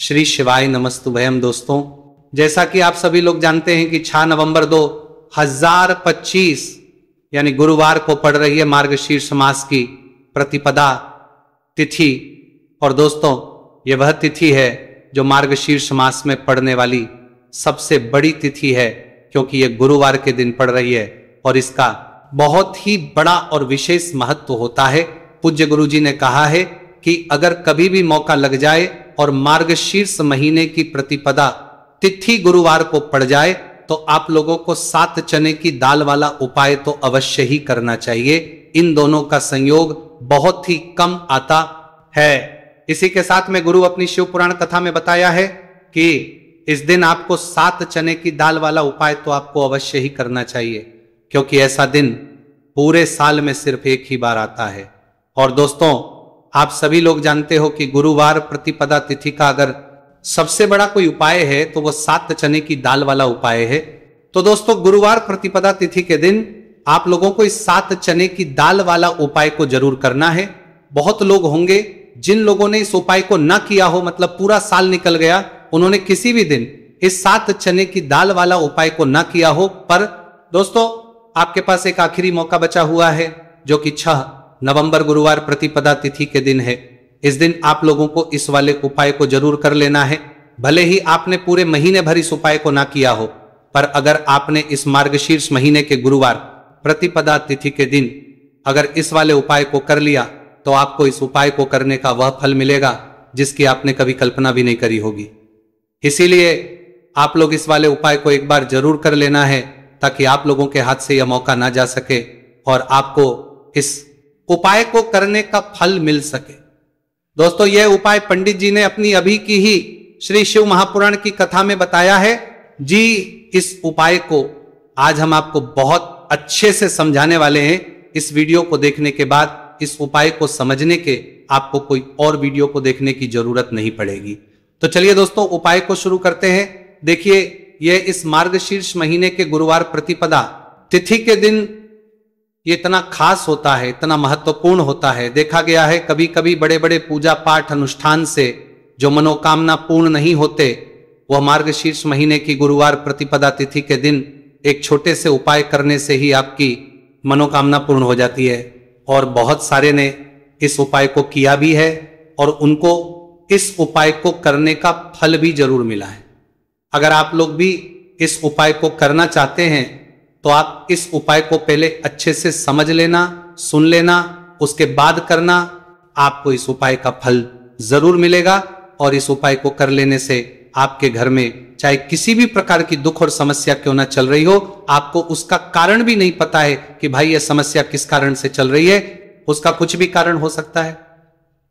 श्री शिवाय नमस्तुभयम। दोस्तों, जैसा कि आप सभी लोग जानते हैं कि 6 नवंबर 2025 यानी गुरुवार को पड़ रही है मार्गशीर्ष मास की प्रतिपदा तिथि। और दोस्तों, यह वह तिथि है जो मार्गशीर्ष मास में पड़ने वाली सबसे बड़ी तिथि है, क्योंकि यह गुरुवार के दिन पड़ रही है और इसका बहुत ही बड़ा और विशेष महत्व होता है। पूज्य गुरु जी ने कहा है कि अगर कभी भी मौका लग जाए और मार्गशीर्ष महीने की प्रतिपदा तिथि गुरुवार को पड़ जाए तो आप लोगों को 7 चने की दाल वाला उपाय तो अवश्य ही करना चाहिए। इन दोनों का संयोग बहुत ही कम आता है। इसी के साथ में गुरु अपनी शिव पुराण कथा में बताया है कि इस दिन आपको 7 चने की दाल वाला उपाय तो आपको अवश्य ही करना चाहिए, क्योंकि ऐसा दिन पूरे साल में सिर्फ एक ही बार आता है। और दोस्तों, आप सभी लोग जानते हो कि गुरुवार प्रतिपदा तिथि का अगर सबसे बड़ा कोई उपाय है तो वह 7 चने की दाल वाला उपाय है। तो दोस्तों, गुरुवार प्रतिपदा तिथि के दिन आप लोगों को इस 7 चने की दाल वाला उपाय को जरूर करना है। बहुत लोग होंगे जिन लोगों ने इस उपाय को ना किया हो, मतलब पूरा साल निकल गया, उन्होंने किसी भी दिन इस 7 चने की दाल वाला उपाय को ना किया हो। पर दोस्तों, आपके पास एक आखिरी मौका बचा हुआ है, जो कि 6 नवंबर गुरुवार प्रतिपदा तिथि के दिन है। इस दिन आप लोगों को इस वाले उपाय को जरूर कर लेना है। भले ही आपने पूरे महीने भर इस उपाय को ना किया हो, पर अगर आपने इस मार्गशीर्ष महीने के गुरुवार प्रतिपदा तिथि के दिन अगर इस वाले उपाय को कर लिया तो आपको इस उपाय को करने का वह फल मिलेगा जिसकी आपने कभी कल्पना भी नहीं करी होगी। इसीलिए आप लोग इस वाले उपाय को एक बार जरूर कर लेना है, ताकि आप लोगों के हाथ से यह मौका ना जा सके और आपको इस उपाय को करने का फल मिल सके। दोस्तों, यह उपाय पंडित जी ने अपनी अभी की ही श्री शिव महापुराण की कथा में बताया है जी। इस उपाय को आज हम आपको बहुत अच्छे से समझाने वाले हैं। इस वीडियो को देखने के बाद इस उपाय को समझने के आपको कोई और वीडियो को देखने की जरूरत नहीं पड़ेगी। तो चलिए दोस्तों, उपाय को शुरू करते हैं। देखिए, यह इस मार्गशीर्ष महीने के गुरुवार प्रतिपदा तिथि के दिन ये इतना खास होता है, इतना महत्वपूर्ण होता है। देखा गया है कभी कभी बड़े बड़े पूजा पाठ अनुष्ठान से जो मनोकामना पूर्ण नहीं होते, वह मार्गशीर्ष महीने की गुरुवार प्रतिपदा तिथि के दिन एक छोटे से उपाय करने से ही आपकी मनोकामना पूर्ण हो जाती है। और बहुत सारे ने इस उपाय को किया भी है और उनको इस उपाय को करने का फल भी जरूर मिला है। अगर आप लोग भी इस उपाय को करना चाहते हैं तो आप इस उपाय को पहले अच्छे से समझ लेना, सुन लेना, उसके बाद करना। आपको इस उपाय का फल जरूर मिलेगा और इस उपाय को कर लेने से आपके घर में चाहे किसी भी प्रकार की दुख और समस्या क्यों ना चल रही हो, आपको उसका कारण भी नहीं पता है कि भाई यह समस्या किस कारण से चल रही है। उसका कुछ भी कारण हो सकता है,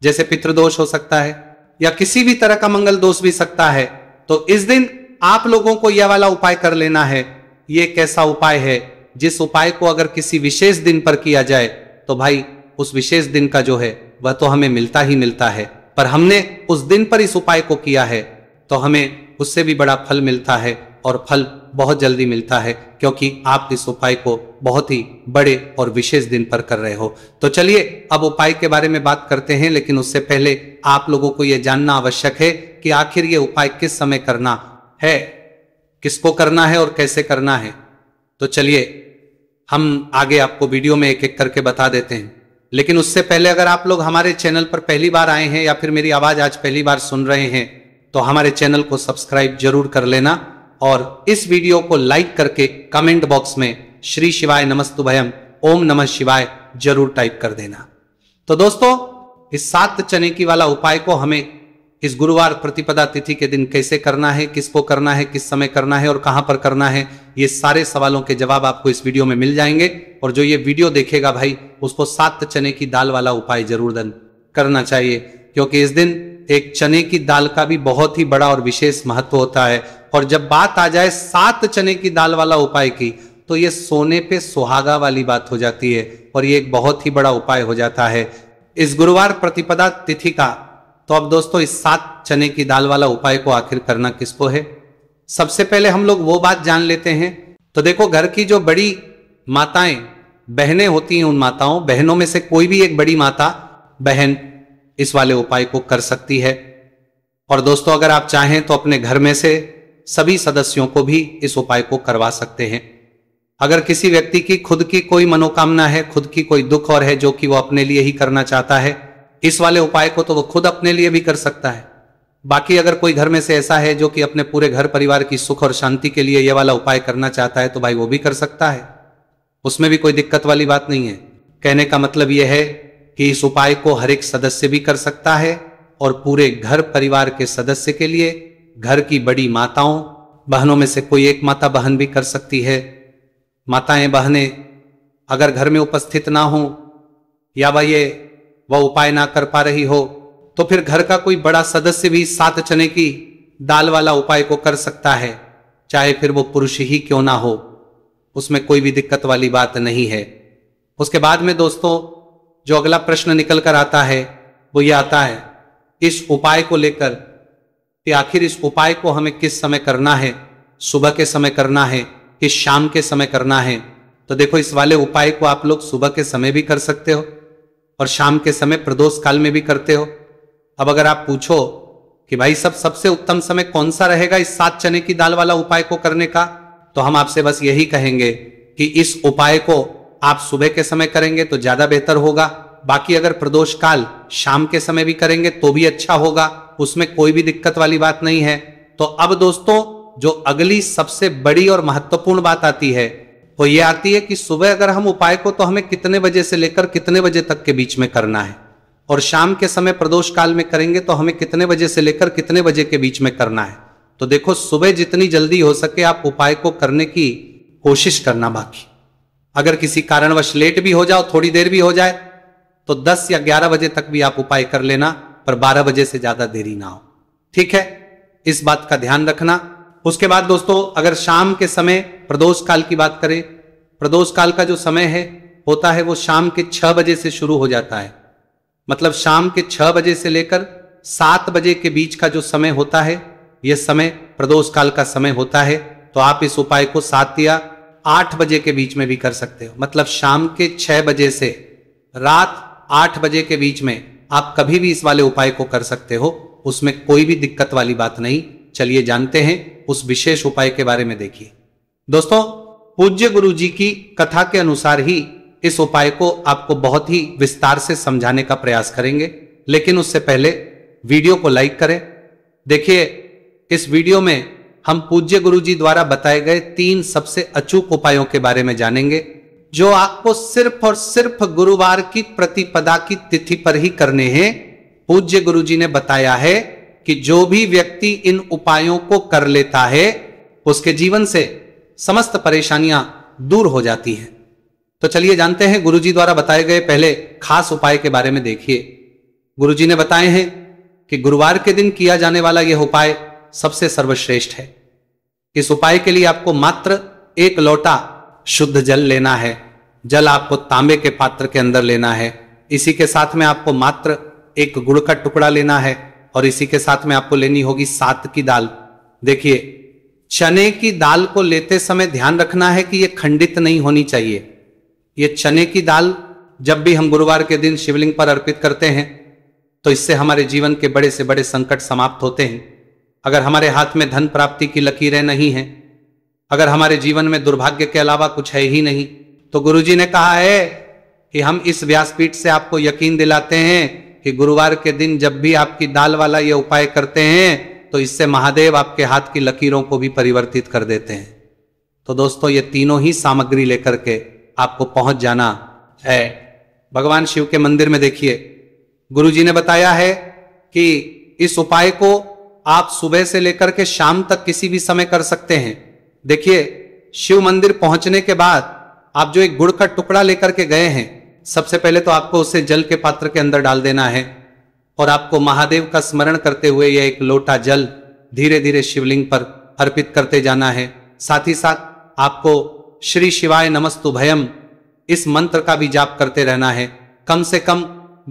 जैसे पितृदोष हो सकता है या किसी भी तरह का मंगल दोष भी सकता है। तो इस दिन आप लोगों को यह वाला उपाय कर लेना है। ये कैसा उपाय है, जिस उपाय को अगर किसी विशेष दिन पर किया जाए तो भाई उस विशेष दिन का जो है वह तो हमें मिलता ही मिलता है, पर हमने उस दिन पर इस उपाय को किया है तो हमें उससे भी बड़ा फल मिलता है और फल बहुत जल्दी मिलता है, क्योंकि आप इस उपाय को बहुत ही बड़े और विशेष दिन पर कर रहे हो। तो चलिए अब उपाय के बारे में बात करते हैं, लेकिन उससे पहले आप लोगों को यह जानना आवश्यक है कि आखिर ये उपाय किस समय करना है, किसको करना है और कैसे करना है। तो चलिए हम आगे आपको वीडियो में एक एक करके बता देते हैं। लेकिन उससे पहले अगर आप लोग हमारे चैनल पर पहली बार आए हैं या फिर मेरी आवाज आज पहली बार सुन रहे हैं तो हमारे चैनल को सब्सक्राइब जरूर कर लेना और इस वीडियो को लाइक करके कमेंट बॉक्स में श्री शिवाय नमस्तुभयम ओम नमः शिवाय जरूर टाइप कर देना। तो दोस्तों, इस 7 चने की वाला उपाय को हमें इस गुरुवार प्रतिपदा तिथि के दिन कैसे करना है, किसको करना है, किस समय करना है और कहां पर करना है, ये सारे सवालों के जवाब आपको इस वीडियो में मिल जाएंगे। और जो ये वीडियो देखेगा भाई, उसको 7 चने की दाल वाला उपाय जरूर करना चाहिए, क्योंकि इस दिन एक चने की दाल का भी बहुत ही बड़ा और विशेष महत्व होता है। और जब बात आ जाए 7 चने की दाल वाला उपाय की, तो ये सोने पे सुहागा वाली बात हो जाती है और ये एक बहुत ही बड़ा उपाय हो जाता है इस गुरुवार प्रतिपदा तिथि का। तो अब दोस्तों, इस 7 चने की दाल वाला उपाय को आखिर करना किसको है, सबसे पहले हम लोग वो बात जान लेते हैं। तो देखो, घर की जो बड़ी माताएं बहनें होती हैं, उन माताओं बहनों में से कोई भी एक बड़ी माता बहन इस वाले उपाय को कर सकती है। और दोस्तों अगर आप चाहें तो अपने घर में से सभी सदस्यों को भी इस उपाय को करवा सकते हैं। अगर किसी व्यक्ति की खुद की कोई मनोकामना है, खुद की कोई दुख और है जो कि वो अपने लिए ही करना चाहता है, इस वाले उपाय को तो वो खुद अपने लिए भी कर सकता है। बाकी अगर कोई घर में से ऐसा है जो कि अपने पूरे घर परिवार की सुख और शांति के लिए ये वाला उपाय करना चाहता है, तो भाई वो भी कर सकता है, उसमें भी कोई दिक्कत वाली बात नहीं है। कहने का मतलब यह है कि इस उपाय को हर एक सदस्य भी कर सकता है और पूरे घर परिवार के सदस्य के लिए घर की बड़ी माताओं बहनों में से कोई एक माता बहन भी कर सकती है। माताएं बहनें अगर घर में उपस्थित ना हो या वह उपाय ना कर पा रही हो, तो फिर घर का कोई बड़ा सदस्य भी 7 चने की दाल वाला उपाय को कर सकता है, चाहे फिर वो पुरुष ही क्यों ना हो, उसमें कोई भी दिक्कत वाली बात नहीं है। उसके बाद में दोस्तों जो अगला प्रश्न निकल कर आता है वो ये आता है इस उपाय को लेकर कि आखिर इस उपाय को हमें किस समय करना है, सुबह के समय करना है कि शाम के समय करना है। तो देखो इस वाले उपाय को आप लोग सुबह के समय भी कर सकते हो और शाम के समय प्रदोष काल में भी करते हो। अब अगर आप पूछो कि भाई सबसे उत्तम समय कौन सा रहेगा इस 7 चने की दाल वाला उपाय को करने का, तो हम आपसे बस यही कहेंगे कि इस उपाय को आप सुबह के समय करेंगे तो ज्यादा बेहतर होगा। बाकी अगर प्रदोष काल शाम के समय भी करेंगे तो भी अच्छा होगा, उसमें कोई भी दिक्कत वाली बात नहीं है। तो अब दोस्तों जो अगली सबसे बड़ी और महत्वपूर्ण बात आती है वो ये आती है कि सुबह अगर हम उपाय को तो हमें कितने बजे से लेकर कितने बजे तक के बीच में करना है, और शाम के समय प्रदोष काल में करेंगे तो हमें कितने बजे से लेकर कितने बजे के बीच में करना है। तो देखो सुबह जितनी जल्दी हो सके आप उपाय को करने की कोशिश करना। बाकी अगर किसी कारणवश लेट भी हो जाओ, थोड़ी देर भी हो जाए, तो 10 या 11 बजे तक भी आप उपाय कर लेना, पर 12 बजे से ज्यादा देरी ना हो, ठीक है, इस बात का ध्यान रखना। उसके बाद दोस्तों अगर शाम के समय प्रदोष काल की बात करें, प्रदोष काल का जो समय है होता है वो शाम के 6 बजे से शुरू हो जाता है। मतलब शाम के 6 बजे से लेकर 7 बजे के बीच का जो समय होता है यह समय प्रदोष काल का समय होता है। तो आप इस उपाय को 7 या 8 बजे के बीच में भी कर सकते हो। मतलब शाम के 6 बजे से रात 8 बजे के बीच में आप कभी भी इस वाले उपाय को कर सकते हो, उसमें कोई भी दिक्कत वाली बात नहीं। चलिए जानते हैं उस विशेष उपाय के बारे में। देखिए दोस्तों पूज्य गुरु जी की कथा के अनुसार ही इस उपाय को आपको बहुत ही विस्तार से समझाने का प्रयास करेंगे, लेकिन उससे पहले वीडियो को लाइक करें। देखिए इस वीडियो में हम पूज्य गुरु जी द्वारा बताए गए 3 सबसे अचूक उपायों के बारे में जानेंगे, जो आपको सिर्फ और सिर्फ गुरुवार की प्रतिपदा की तिथि पर ही करने हैं। पूज्य गुरु जी ने बताया है कि जो भी व्यक्ति इन उपायों को कर लेता है उसके जीवन से समस्त परेशानियां दूर हो जाती हैं। तो चलिए जानते हैं गुरुजी द्वारा बताए गए पहले खास उपाय के बारे में। देखिए गुरुजी ने बताए हैं कि गुरुवार के दिन किया जाने वाला यह उपाय सबसे सर्वश्रेष्ठ है। इस उपाय के लिए आपको मात्र 1 लोटा शुद्ध जल लेना है। जल आपको तांबे के पात्र के अंदर लेना है। इसी के साथ में आपको मात्र 1 गुड़ का टुकड़ा लेना है और इसी के साथ में आपको लेनी होगी 7 की दाल। देखिए चने की दाल को लेते समय ध्यान रखना है कि यह खंडित नहीं होनी चाहिए। ये चने की दाल जब भी हम गुरुवार के दिन शिवलिंग पर अर्पित करते हैं तो इससे हमारे जीवन के बड़े से बड़े संकट समाप्त होते हैं। अगर हमारे हाथ में धन प्राप्ति की लकीरें नहीं हैं, अगर हमारे जीवन में दुर्भाग्य के अलावा कुछ है ही नहीं, तो गुरुजी ने कहा है कि हम इस व्यासपीठ से आपको यकीन दिलाते हैं कि गुरुवार के दिन जब भी आपकी दाल वाला ये उपाय करते हैं तो इससे महादेव आपके हाथ की लकीरों को भी परिवर्तित कर देते हैं। तो दोस्तों ये तीनों ही सामग्री लेकर के आपको पहुंच जाना है भगवान शिव के मंदिर में। देखिए गुरुजी ने बताया है कि इस उपाय को आप सुबह से लेकर के शाम तक किसी भी समय कर सकते हैं। देखिए शिव मंदिर पहुंचने के बाद आप जो 1 गुड़ का टुकड़ा लेकर के गए हैं, सबसे पहले तो आपको उसे जल के पात्र के अंदर डाल देना है और आपको महादेव का स्मरण करते हुए यह 1 लोटा जल धीरे धीरे शिवलिंग पर अर्पित करते जाना है। साथ ही साथ आपको श्री शिवाय नमस्तुभयम इस मंत्र का भी जाप करते रहना है। कम से कम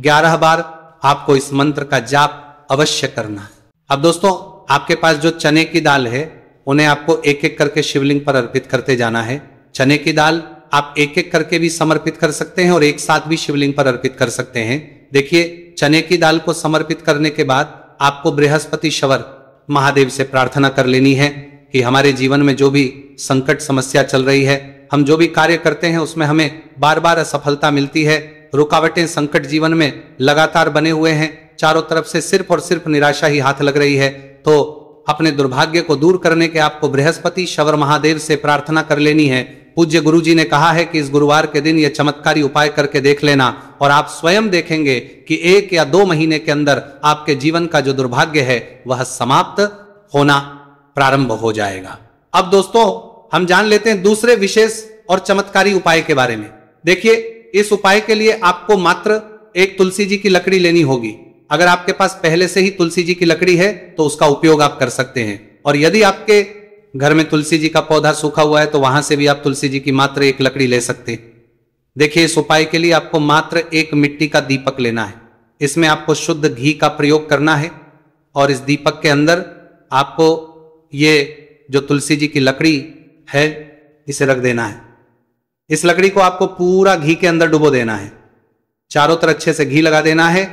11 बार आपको इस मंत्र का जाप अवश्य करना है। अब दोस्तों आपके पास जो चने की दाल है उन्हें आपको एक एक करके शिवलिंग पर अर्पित करते जाना है। चने की दाल आप एक एक करके भी समर्पित कर सकते हैं और एक साथ भी शिवलिंग पर अर्पित कर सकते हैं। देखिए चने की दाल को समर्पित करने के बाद आपको बृहस्पति शवर महादेव से प्रार्थना कर लेनी है कि हमारे जीवन में जो भी संकट समस्या चल रही है, हम जो भी कार्य करते हैं उसमें हमें बार बार असफलता मिलती है, रुकावटें संकट जीवन में लगातार बने हुए हैं, चारों तरफ से सिर्फ और सिर्फ निराशा ही हाथ लग रही है, तो अपने दुर्भाग्य को दूर करने के आपको बृहस्पति शवर महादेव से प्रार्थना कर लेनी है। पूज्य गुरु जी ने कहा है कि इस गुरुवार के दिन यह चमत्कारी उपाय करके देख लेना और आप स्वयं देखेंगे कि 1 या 2 महीने के अंदर आपके जीवन का जो दुर्भाग्य है वह समाप्त होना प्रारंभ हो जाएगा। अब दोस्तों हम जान लेते हैं दूसरे विशेष और चमत्कारी उपाय के बारे में। देखिए, इस उपाय के लिए आपको मात्र एक तुलसी जी की लकड़ी लेनी होगी। अगर आपके पास पहले से ही तुलसी जी की लकड़ी है तो उसका उपयोग आप कर सकते हैं, और यदि आपके घर में तुलसी जी का पौधा सूखा हुआ है तो वहां से भी आप तुलसी जी की मात्र एक लकड़ी ले सकते हैं। देखिए, इस उपाय के लिए आपको मात्र एक मिट्टी का दीपक लेना है। इसमें आपको शुद्ध घी का प्रयोग करना है और इस दीपक के अंदर आपको ये जो तुलसी जी की लकड़ी है इसे रख देना है। इस लकड़ी को आपको पूरा घी के अंदर डुबो देना है, चारों तरफ अच्छे से घी लगा देना है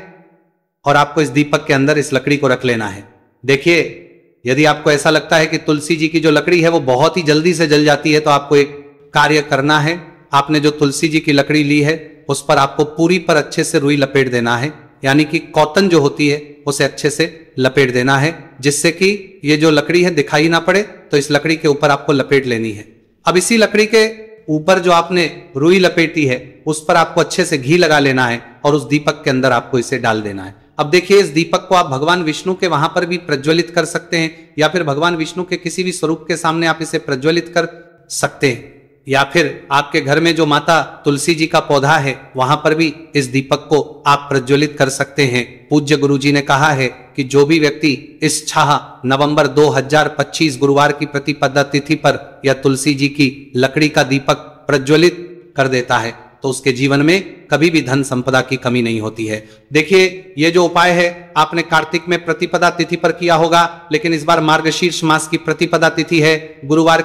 और आपको इस दीपक के अंदर इस लकड़ी को रख लेना है। देखिए, यदि आपको ऐसा लगता है कि तुलसी जी की जो लकड़ी है वो बहुत ही जल्दी से जल जाती है तो आपको एक कार्य करना है। आपने जो तुलसी जी की लकड़ी ली है उस पर आपको पूरी पर अच्छे से रुई लपेट देना है, यानी कि कॉटन जो होती है उसे अच्छे से लपेट देना है, जिससे कि ये जो लकड़ी है दिखाई ना पड़े। तो इस लकड़ी के ऊपर आपको लपेट लेनी है। अब इसी लकड़ी के ऊपर जो आपने रुई लपेटी है उस पर आपको अच्छे से घी लगा लेना है और उस दीपक के अंदर आपको इसे डाल देना है। अब देखिए, इस दीपक को आप भगवान विष्णु के वहां पर भी प्रज्वलित कर सकते हैं, या फिर भगवान विष्णु के किसी भी स्वरूप के सामने आप इसे प्रज्वलित कर सकते हैं, या फिर आपके घर में जो माता तुलसी जी का पौधा है वहां पर भी इस दीपक को आप प्रज्वलित कर सकते हैं। पूज्य गुरु जी ने कहा है कि जो भी व्यक्ति इस 6 नवंबर 2025 गुरुवार की प्रतिपदा तिथि पर या तुलसी जी की लकड़ी का दीपक प्रज्वलित कर देता है तो उसके जीवन में कभी भी धन संपदा की कमी नहीं होती है। देखिए, ये जो उपाय है आपने कार्तिक में प्रतिपदा तिथि पर किया होगा, लेकिन इस बार मार्गशीर्ष मास की प्रतिपदा तिथि है, गुरुवार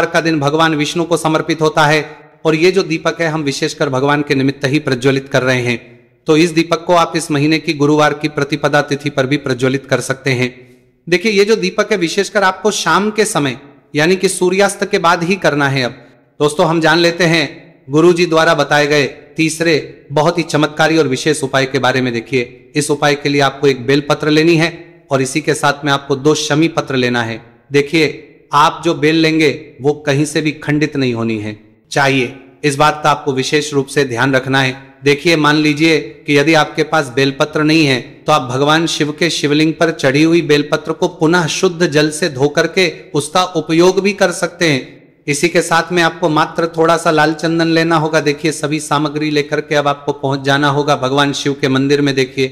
का दिन भगवान विष्णु को समर्पित होता है और ये जो दीपक है हम विशेषकर भगवान के निमित्त ही प्रज्वलित कर रहे हैं। तो इस दीपक को आप इस महीने की गुरुवार की प्रतिपदा तिथि पर भी प्रज्वलित कर सकते हैं। देखिए, ये जो दीपक है विशेषकर आपको शाम के समय यानी कि सूर्यास्त के बाद ही करना है। अब दोस्तों हम जान लेते हैं गुरु जी द्वारा बताए गए तीसरे बहुत ही चमत्कारी और विशेष उपाय के बारे में। देखिए, इस उपाय के लिए आपको एक बेलपत्र लेनी है और इसी के साथ में आपको 2 शमी पत्र लेना है। देखिए, आप जो बेल लेंगे वो कहीं से भी खंडित नहीं होनी है चाहिए, इस बात का आपको विशेष रूप से ध्यान रखना है। देखिए, मान लीजिए कि यदि आपके पास बेलपत्र नहीं है तो आप भगवान शिव के शिवलिंग पर चढ़ी हुई बेलपत्र को पुनः शुद्ध जल से धो करके उसका उपयोग भी कर सकते हैं। इसी के साथ में आपको मात्र थोड़ा सा लाल चंदन लेना होगा। देखिए, सभी सामग्री लेकर के अब आपको पहुंच जाना होगा भगवान शिव के मंदिर में। देखिए,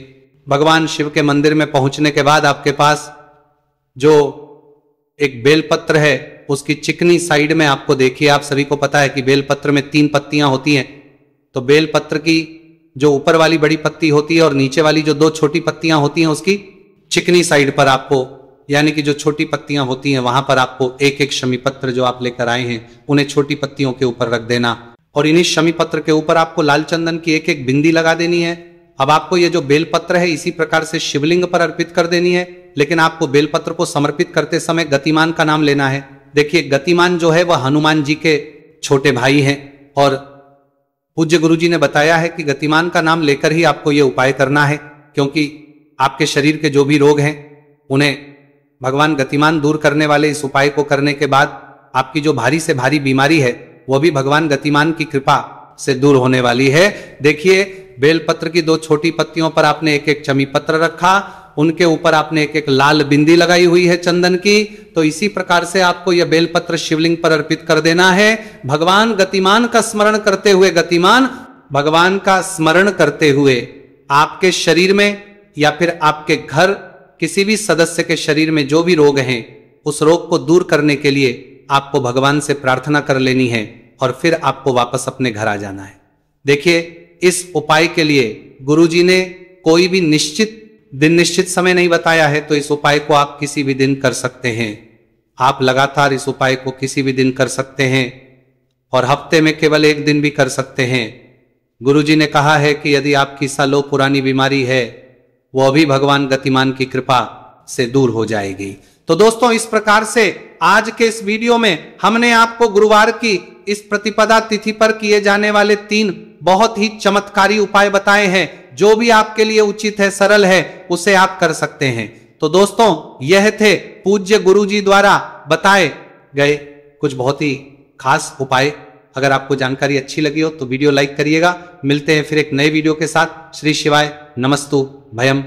भगवान शिव के मंदिर में पहुंचने के बाद आपके पास जो एक बेलपत्र है उसकी चिकनी साइड में आपको, देखिए आप सभी को पता है कि बेलपत्र में 3 पत्तियां होती हैं, तो बेलपत्र की जो ऊपर वाली बड़ी पत्ती होती है और नीचे वाली जो 2 छोटी पत्तियां होती हैं उसकी चिकनी साइड पर आपको, यानी कि जो छोटी पत्तियां होती हैं वहां पर आपको एक शमी पत्र जो आप लेकर आए हैं उन्हें छोटी पत्तियों के ऊपर रख देना और इन्हीं शमी पत्र के ऊपर आपको लाल चंदन की एक बिंदी लगा देनी है। अब आपको ये जो बेलपत्र है इसी प्रकार से शिवलिंग पर अर्पित कर देनी है, लेकिन आपको बेलपत्र को समर्पित करते समय गतिमान का नाम लेना है। देखिए, गतिमान जो है वह हनुमान जी के छोटे भाई हैं और पूज्य गुरु जी ने बताया है कि गतिमान का नाम लेकर ही आपको ये उपाय करना है, क्योंकि आपके शरीर के जो भी रोग हैं उन्हें भगवान गतिमान दूर करने वाले इस उपाय को करने के बाद आपकी जो भारी से भारी बीमारी है वह भी भगवान गतिमान की कृपा से दूर होने वाली है। देखिए, बेलपत्र की 2 छोटी पत्तियों पर आपने एक चमी पत्र रखा, उनके ऊपर आपने एक लाल बिंदी लगाई हुई है चंदन की। तो इसी प्रकार से आपको यह बेलपत्र शिवलिंग पर अर्पित कर देना है। भगवान गतिमान का स्मरण करते हुए, गतिमान भगवान का स्मरण करते हुए आपके शरीर में या फिर आपके घर किसी भी सदस्य के शरीर में जो भी रोग हैं उस रोग को दूर करने के लिए आपको भगवान से प्रार्थना कर लेनी है और फिर आपको वापस अपने घर आ जाना है। देखिए, इस उपाय के लिए गुरुजी ने कोई भी निश्चित दिन निश्चित समय नहीं बताया है, तो इस उपाय को आप किसी भी दिन कर सकते हैं। आप लगातार इस उपाय को किसी भी दिन कर सकते हैं और हफ्ते में केवल 1 दिन भी कर सकते हैं। गुरुजी ने कहा है कि यदि आपकी सालों पुरानी बीमारी है वह भी भगवान गतिमान की कृपा से दूर हो जाएगी। तो दोस्तों, इस प्रकार से आज के इस वीडियो में हमने आपको गुरुवार की इस प्रतिपदा तिथि पर किए जाने वाले 3 बहुत ही चमत्कारी उपाय बताए हैं। जो भी आपके लिए उचित है, सरल है, उसे आप कर सकते हैं। तो दोस्तों, यह थे पूज्य गुरुजी द्वारा बताए गए कुछ बहुत ही खास उपाय। अगर आपको जानकारी अच्छी लगी हो तो वीडियो लाइक करिएगा। मिलते हैं फिर एक नए वीडियो के साथ। श्री शिवाय नमस्तु भयम।